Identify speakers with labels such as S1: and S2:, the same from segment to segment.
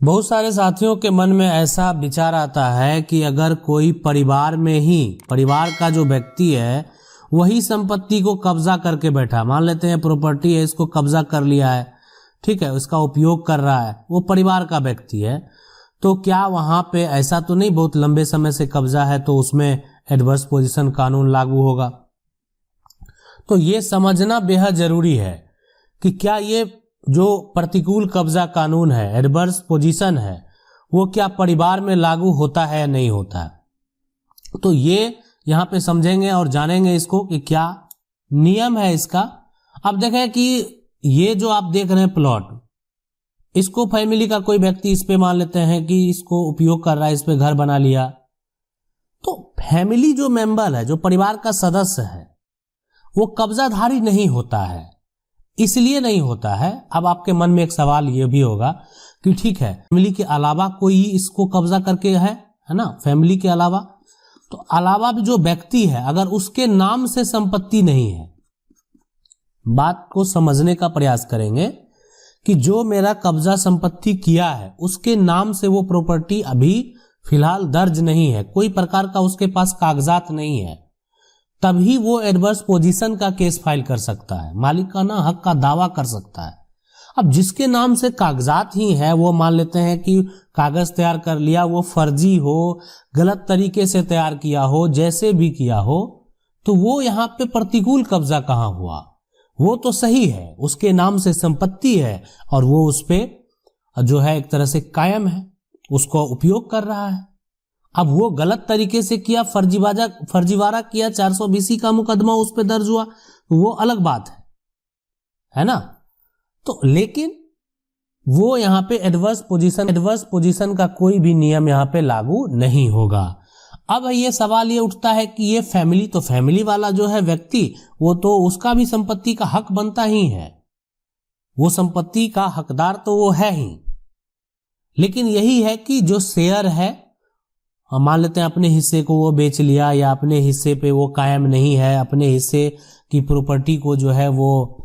S1: बहुत सारे साथियों के मन में ऐसा विचार आता है कि अगर कोई परिवार में ही परिवार का जो व्यक्ति है वही संपत्ति को कब्जा करके बैठा, मान लेते हैं प्रॉपर्टी है, इसको कब्जा कर लिया है, ठीक है, उसका उपयोग कर रहा है, वो परिवार का व्यक्ति है, तो क्या वहां पे ऐसा तो नहीं बहुत लंबे समय से कब्जा है तो उसमें एडवर्स पोजीशन कानून लागू होगा। तो ये समझना बेहद जरूरी है कि क्या ये जो प्रतिकूल कब्जा कानून है, एडवर्स पोजीशन है, वो क्या परिवार में लागू होता है या नहीं होता है। तो ये यहां पे समझेंगे और जानेंगे इसको कि क्या नियम है इसका। अब देखें कि ये जो आप देख रहे हैं प्लॉट, इसको फैमिली का कोई व्यक्ति इस पे मान लेते हैं कि इसको उपयोग कर रहा है, इस पे घर बना लिया, तो फैमिली जो मेंबर है, जो परिवार का सदस्य है, वो कब्जाधारी नहीं होता है। इसलिए नहीं होता है, अब आपके मन में एक सवाल ये भी होगा कि ठीक है फैमिली के अलावा कोई इसको कब्जा करके है ना, फैमिली के अलावा, तो अलावा भी जो व्यक्ति है अगर उसके नाम से संपत्ति नहीं है, बात को समझने का प्रयास करेंगे कि जो मेरा कब्जा संपत्ति किया है उसके नाम से वो प्रॉपर्टी अभी फिलहाल दर्ज नहीं है, कोई प्रकार का उसके पास कागजात नहीं है, तभी वो एडवर्स पोजीशन का केस फाइल कर सकता है, मालिकाना हक का दावा कर सकता है। अब जिसके नाम से कागजात ही है, वो मान लेते हैं कि कागज तैयार कर लिया, वो फर्जी हो, गलत तरीके से तैयार किया हो, जैसे भी किया हो, तो वो यहाँ पे प्रतिकूल कब्जा कहाँ हुआ। वो तो सही है, उसके नाम से संपत्ति है और वो उस पे जो है एक तरह से कायम है, उसको उपयोग कर रहा है। अब वो गलत तरीके से किया, फर्जीवाड़ा किया, 420 का मुकदमा उस पे दर्ज हुआ, वो अलग बात है ना। तो लेकिन वो यहाँ पे एडवर्स पोजीशन का कोई भी नियम यहाँ पे लागू नहीं होगा। अब ये सवाल ये उठता है कि ये फैमिली, तो फैमिली वाला जो है व्यक्ति, वो तो उसका भी संपत्ति का हक बनता ही है, वो संपत्ति का हकदार तो वो है ही। लेकिन यही है कि जो शेयर है, मान लेते हैं अपने हिस्से को वो बेच लिया या अपने हिस्से पे वो कायम नहीं है, अपने हिस्से की प्रॉपर्टी को जो है वो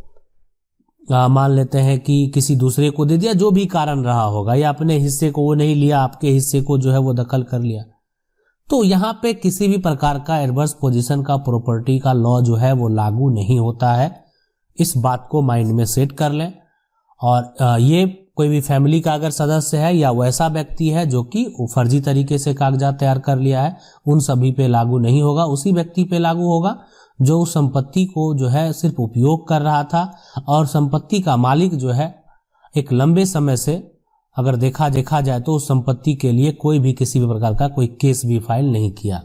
S1: मान लेते हैं कि किसी दूसरे को दे दिया, जो भी कारण रहा होगा, या अपने हिस्से को वो नहीं लिया, आपके हिस्से को जो है वो दखल कर लिया, तो यहाँ पे किसी भी प्रकार का एडवर्स पोजीशन का प्रॉपर्टी का लॉ जो है वो लागू नहीं होता है। इस बात को माइंड में सेट कर लें। और ये कोई भी फैमिली का अगर सदस्य है या वैसा व्यक्ति है जो कि फर्जी तरीके से कागजात तैयार कर लिया है, उन सभी पे लागू नहीं होगा, उसी व्यक्ति पे लागू होगा जो उस संपत्ति को जो है सिर्फ उपयोग कर रहा था और संपत्ति का मालिक जो है एक लंबे समय से अगर देखा जाए तो उस संपत्ति के लिए कोई भी किसी भी प्रकार का कोई केस भी फाइल नहीं किया।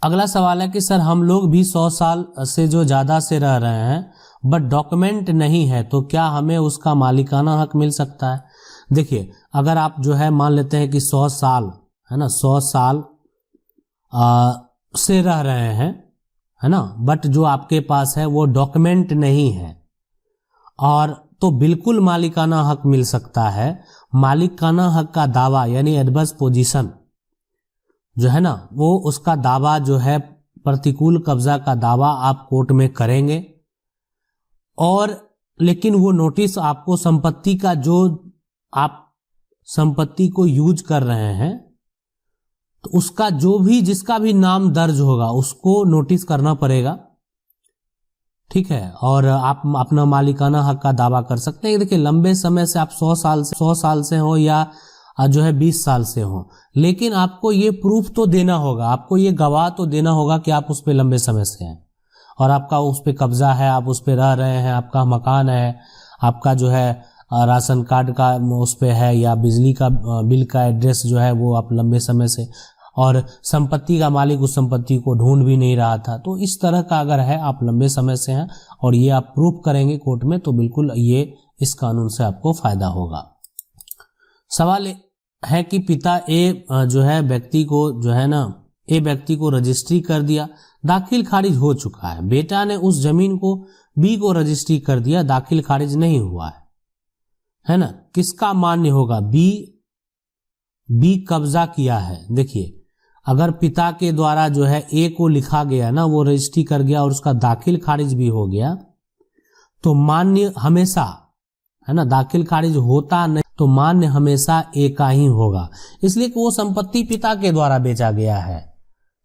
S1: अगला सवाल है कि सर हम लोग भी 100 साल से जो ज्यादा से रह रहे हैं बट डॉक्यूमेंट नहीं है, तो क्या हमें उसका मालिकाना हक मिल सकता है। देखिए, अगर आप जो है मान लेते हैं कि 100 साल है ना, 100 साल से रह रहे हैं है ना, बट जो आपके पास है वो डॉक्यूमेंट नहीं है, और तो बिल्कुल मालिकाना हक मिल सकता है। मालिकाना हक का दावा यानी एडवर्स पोजीशन जो है ना, वो उसका दावा जो है प्रतिकूल कब्जा का दावा आप कोर्ट में करेंगे, और लेकिन वो नोटिस आपको संपत्ति का, जो आप संपत्ति को यूज कर रहे हैं, तो उसका जो भी जिसका भी नाम दर्ज होगा उसको नोटिस करना पड़ेगा, ठीक है, और आप अपना मालिकाना हक का दावा कर सकते हैं। देखिए, लंबे समय से आप 100 साल से हो या जो है 20 साल से हो, लेकिन आपको ये प्रूफ तो देना होगा, आपको ये गवाह तो देना होगा कि आप उस पे लंबे समय से हैं और आपका उस पे कब्जा है, आप उस पे रह रहे हैं, आपका मकान है, आपका जो है राशन कार्ड का उस पे है, या बिजली का बिल का एड्रेस जो है वो आप लंबे समय से, और संपत्ति का मालिक उस संपत्ति को ढूंढ भी नहीं रहा था। तो इस तरह का अगर है, आप लंबे समय से हैं और ये आप प्रूफ करेंगे कोर्ट में, तो बिल्कुल ये इस कानून से आपको फायदा होगा। सवाल है कि पिता ए जो है व्यक्ति को जो है ना, ए व्यक्ति को रजिस्ट्री कर दिया, दाखिल खारिज हो चुका है, बेटा ने उस जमीन को बी को रजिस्ट्री कर दिया, दाखिल खारिज नहीं हुआ है ना, किसका मान्य होगा। बी कब्जा किया है। देखिए, अगर पिता के द्वारा जो है ए को लिखा गया ना, वो रजिस्ट्री कर गया और उसका दाखिल खारिज भी हो गया, तो मान्य हमेशा है ना, दाखिल खारिज होता नहीं, तो मान्य हमेशा एक का ही होगा, इसलिए कि वो संपत्ति पिता के द्वारा बेचा गया है।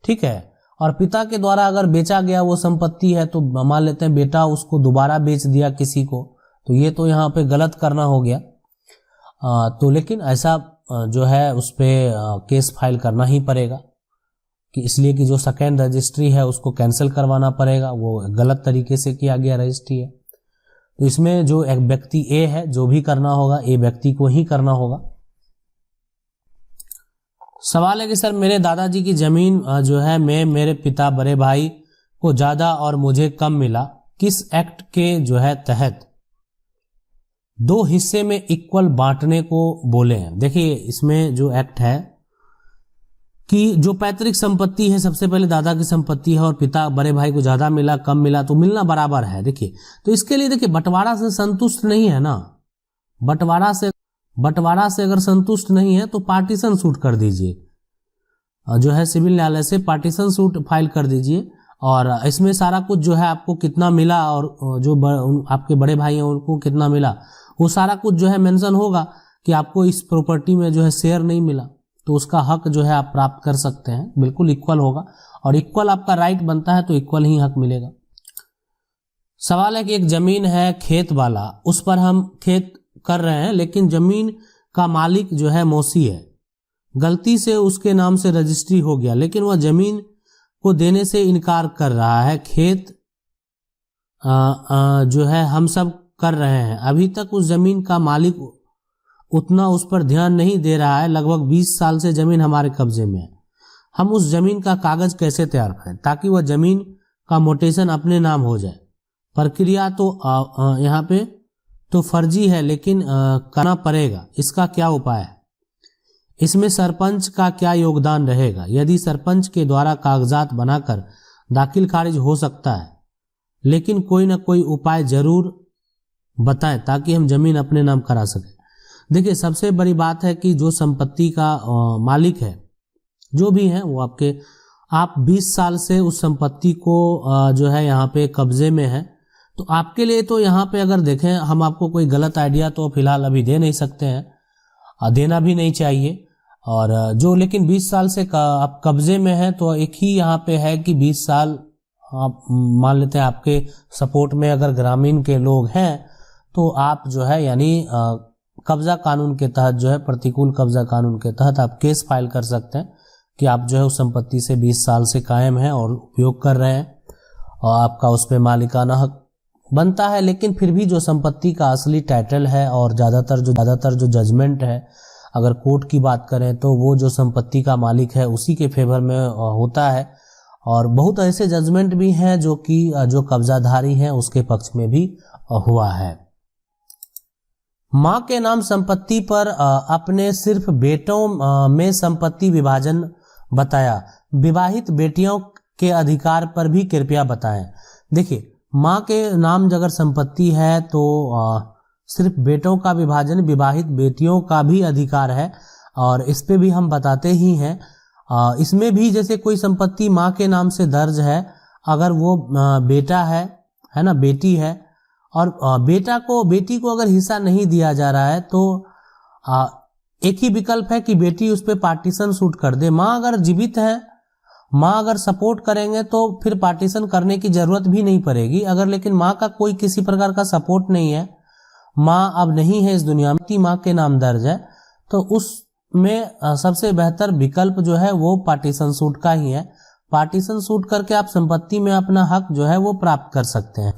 S1: ठीक है, और पिता के द्वारा अगर बेचा गया वो संपत्ति है तो मान लेते हैं बेटा उसको दोबारा बेच दिया किसी को, तो ये तो यहाँ पे गलत करना हो गया। तो लेकिन ऐसा जो है उस पर केस फाइल करना ही पड़ेगा, कि इसलिए कि जो सेकेंड रजिस्ट्री है उसको कैंसिल करवाना पड़ेगा, वो गलत तरीके से किया गया रजिस्ट्री है। तो इसमें जो एक व्यक्ति ए है, जो भी करना होगा ए व्यक्ति को ही करना होगा। सवाल है कि सर मेरे दादाजी की जमीन जो है मैं मेरे पिता बड़े भाई को ज्यादा और मुझे कम मिला, किस एक्ट के जो है तहत 2 हिस्से में इक्वल बांटने को बोले हैं। देखिए इसमें जो एक्ट है कि जो पैतृक संपत्ति है, सबसे पहले दादा की संपत्ति है और पिता बड़े भाई को ज्यादा मिला कम मिला तो मिलना बराबर है। देखिए तो इसके लिए देखिए बंटवारा से संतुष्ट नहीं है ना, बंटवारा से अगर संतुष्ट नहीं है तो पार्टीशन सूट कर दीजिए, जो है सिविल न्यायालय से पार्टीशन सूट फाइल कर दीजिए, और इसमें सारा कुछ जो है आपको कितना मिला और जो आपके बड़े भाई हैं उनको कितना मिला वो सारा कुछ जो है मेंशन होगा कि आपको इस प्रॉपर्टी में जो है शेयर नहीं मिला तो उसका हक जो है आप प्राप्त कर सकते हैं, बिल्कुल इक्वल होगा, और इक्वल आपका राइट बनता है तो इक्वल ही हक मिलेगा। सवाल है कि एक जमीन है खेत वाला, उस पर हम खेत कर रहे हैं लेकिन जमीन का मालिक जो है मौसी है, गलती से उसके नाम से रजिस्ट्री हो गया लेकिन वह जमीन को देने से इनकार कर रहा है। खेत जो है हम सब कर रहे हैं, अभी तक उस जमीन का मालिक उतना उस पर ध्यान नहीं दे रहा है, लगभग 20 साल से जमीन हमारे कब्जे में है। हम उस जमीन का कागज कैसे तैयार करें ताकि वह जमीन का मोटेशन अपने नाम हो जाए। प्रक्रिया तो यहाँ पे तो फर्जी है लेकिन करना पड़ेगा, इसका क्या उपाय है? इसमें सरपंच का क्या योगदान रहेगा? यदि सरपंच के द्वारा कागजात बनाकर दाखिल खारिज हो सकता है, लेकिन कोई ना कोई उपाय जरूर बताएं ताकि हम जमीन अपने नाम करा सकें। देखिए सबसे बड़ी बात है कि जो संपत्ति का मालिक है जो भी है वो आप 20 साल से उस संपत्ति को जो है यहाँ पे कब्जे में है, तो आपके लिए तो यहाँ पे अगर देखें हम आपको कोई गलत आइडिया तो फिलहाल अभी दे नहीं सकते हैं, देना भी नहीं चाहिए। और जो लेकिन 20 साल से आप कब्जे में है तो एक ही यहाँ पे है कि 20 साल आप मान लेते हैं आपके सपोर्ट में अगर ग्रामीण के लोग हैं तो आप जो है यानी कब्जा कानून के तहत जो है प्रतिकूल कब्जा कानून के तहत आप केस फाइल कर सकते हैं कि आप जो है उस संपत्ति से 20 साल से कायम हैं और उपयोग कर रहे हैं और आपका उस पर मालिकाना हक बनता है। लेकिन फिर भी जो संपत्ति का असली टाइटल है और ज़्यादातर जो जजमेंट है अगर कोर्ट की बात करें तो वो जो संपत्ति का मालिक है उसी के फेवर में होता है, और बहुत ऐसे जजमेंट भी हैं जो कि जो कब्जाधारी हैं उसके पक्ष में भी हुआ है। मां के नाम संपत्ति पर अपने सिर्फ बेटों में संपत्ति विभाजन बताया, विवाहित बेटियों के अधिकार पर भी कृपया बताएं। देखिए मां के नाम अगर संपत्ति है तो सिर्फ बेटों का विभाजन, विवाहित बेटियों का भी अधिकार है, और इस पे भी हम बताते ही हैं। इसमें भी जैसे कोई संपत्ति मां के नाम से दर्ज है, अगर वो बेटा है ना, बेटी है, और बेटी को अगर हिस्सा नहीं दिया जा रहा है तो एक ही विकल्प है कि बेटी उस पर पार्टीशन सूट कर दे। माँ अगर जीवित है, माँ अगर सपोर्ट करेंगे तो फिर पार्टीशन करने की जरूरत भी नहीं पड़ेगी। अगर लेकिन माँ का कोई किसी प्रकार का सपोर्ट नहीं है, माँ अब नहीं है इस दुनिया में, माँ के नाम दर्ज है, तो उसमें सबसे बेहतर विकल्प जो है वो पार्टीशन सूट का ही है। पार्टीशन सूट करके आप संपत्ति में अपना हक जो है वो प्राप्त कर सकते हैं।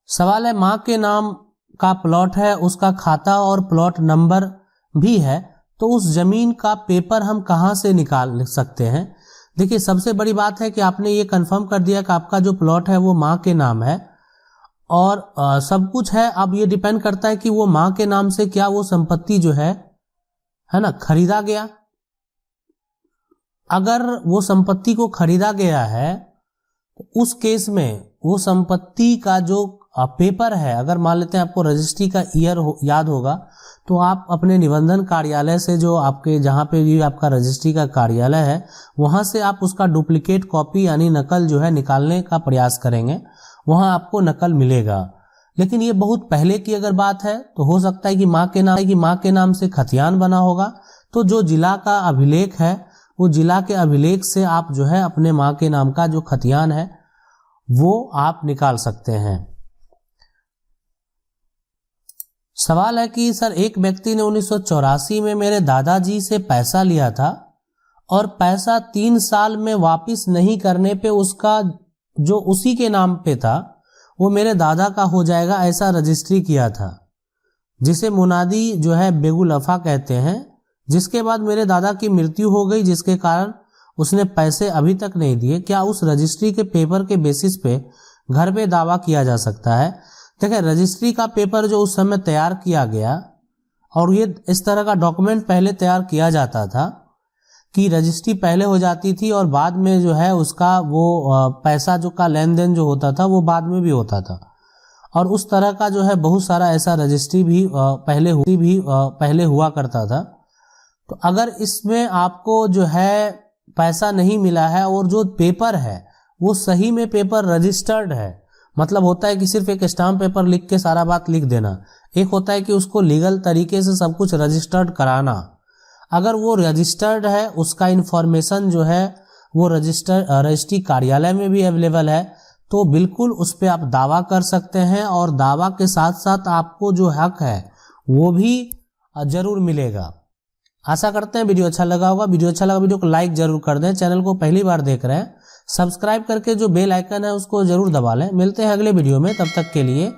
S1: सवाल है माँ के नाम का प्लॉट है, उसका खाता और प्लॉट नंबर भी है, तो उस जमीन का पेपर हम कहाँ से निकाल सकते हैं? देखिए सबसे बड़ी बात है कि आपने ये कंफर्म कर दिया कि आपका जो प्लॉट है वो माँ के नाम है और सब कुछ है। अब ये डिपेंड करता है कि वो माँ के नाम से क्या वो संपत्ति जो है ना खरीदा गया। अगर वो संपत्ति को खरीदा गया है तो उस केस में वो संपत्ति का जो पेपर है, अगर मान लेते हैं आपको रजिस्ट्री का ईयर याद होगा, तो आप अपने निबंधन कार्यालय से जो आपके जहाँ पे भी आपका रजिस्ट्री का कार्यालय है वहाँ से आप उसका डुप्लीकेट कॉपी यानी नकल जो है निकालने का प्रयास करेंगे, वहाँ आपको नकल मिलेगा। लेकिन ये बहुत पहले की अगर बात है तो हो सकता है कि माँ के नाम से खतियान बना होगा। तो जो जिला का अभिलेख है वो जिला के अभिलेख से आप जो है अपने माँ के नाम का जो खतियान है वो आप निकाल सकते हैं। सवाल है कि सर एक व्यक्ति ने 1984 में मेरे दादाजी से पैसा लिया था और पैसा 3 साल में वापस नहीं करने पे उसका जो उसी के नाम पे था वो मेरे दादा का हो जाएगा, ऐसा रजिस्ट्री किया था, जिसे मुनादी जो है बेगुलफा कहते हैं। जिसके बाद मेरे दादा की मृत्यु हो गई, जिसके कारण उसने पैसे अभी तक नहीं दिए। क्या उस रजिस्ट्री के पेपर के बेसिस पे घर पे दावा किया जा सकता है? देखिए, रजिस्ट्री का पेपर जो उस समय तैयार किया गया, और ये इस तरह का डॉक्यूमेंट पहले तैयार किया जाता था कि रजिस्ट्री पहले हो जाती थी और बाद में जो है उसका वो पैसा जो का लेन देन जो होता था वो बाद में भी होता था। और उस तरह का जो है बहुत सारा ऐसा रजिस्ट्री भी पहले हुआ करता था। तो अगर इसमें आपको जो है पैसा नहीं मिला है और जो पेपर है वो सही में पेपर रजिस्टर्ड है, मतलब होता है कि सिर्फ एक स्टाम्प पेपर लिख के सारा बात लिख देना, एक होता है कि उसको लीगल तरीके से सब कुछ रजिस्टर्ड कराना। अगर वो रजिस्टर्ड है, उसका इंफॉर्मेशन जो है वो रजिस्ट्री कार्यालय में भी अवेलेबल है, तो बिल्कुल उस पर आप दावा कर सकते हैं और दावा के साथ साथ आपको जो हक है वो भी जरूर मिलेगा। आशा करते हैं वीडियो अच्छा लगा होगा। वीडियो अच्छा लगा वीडियो को लाइक जरूर कर दें। चैनल को पहली बार देख रहे हैं सब्सक्राइब करके जो बेल आइकन है उसको जरूर दबा लें। मिलते हैं अगले वीडियो में, तब तक के लिए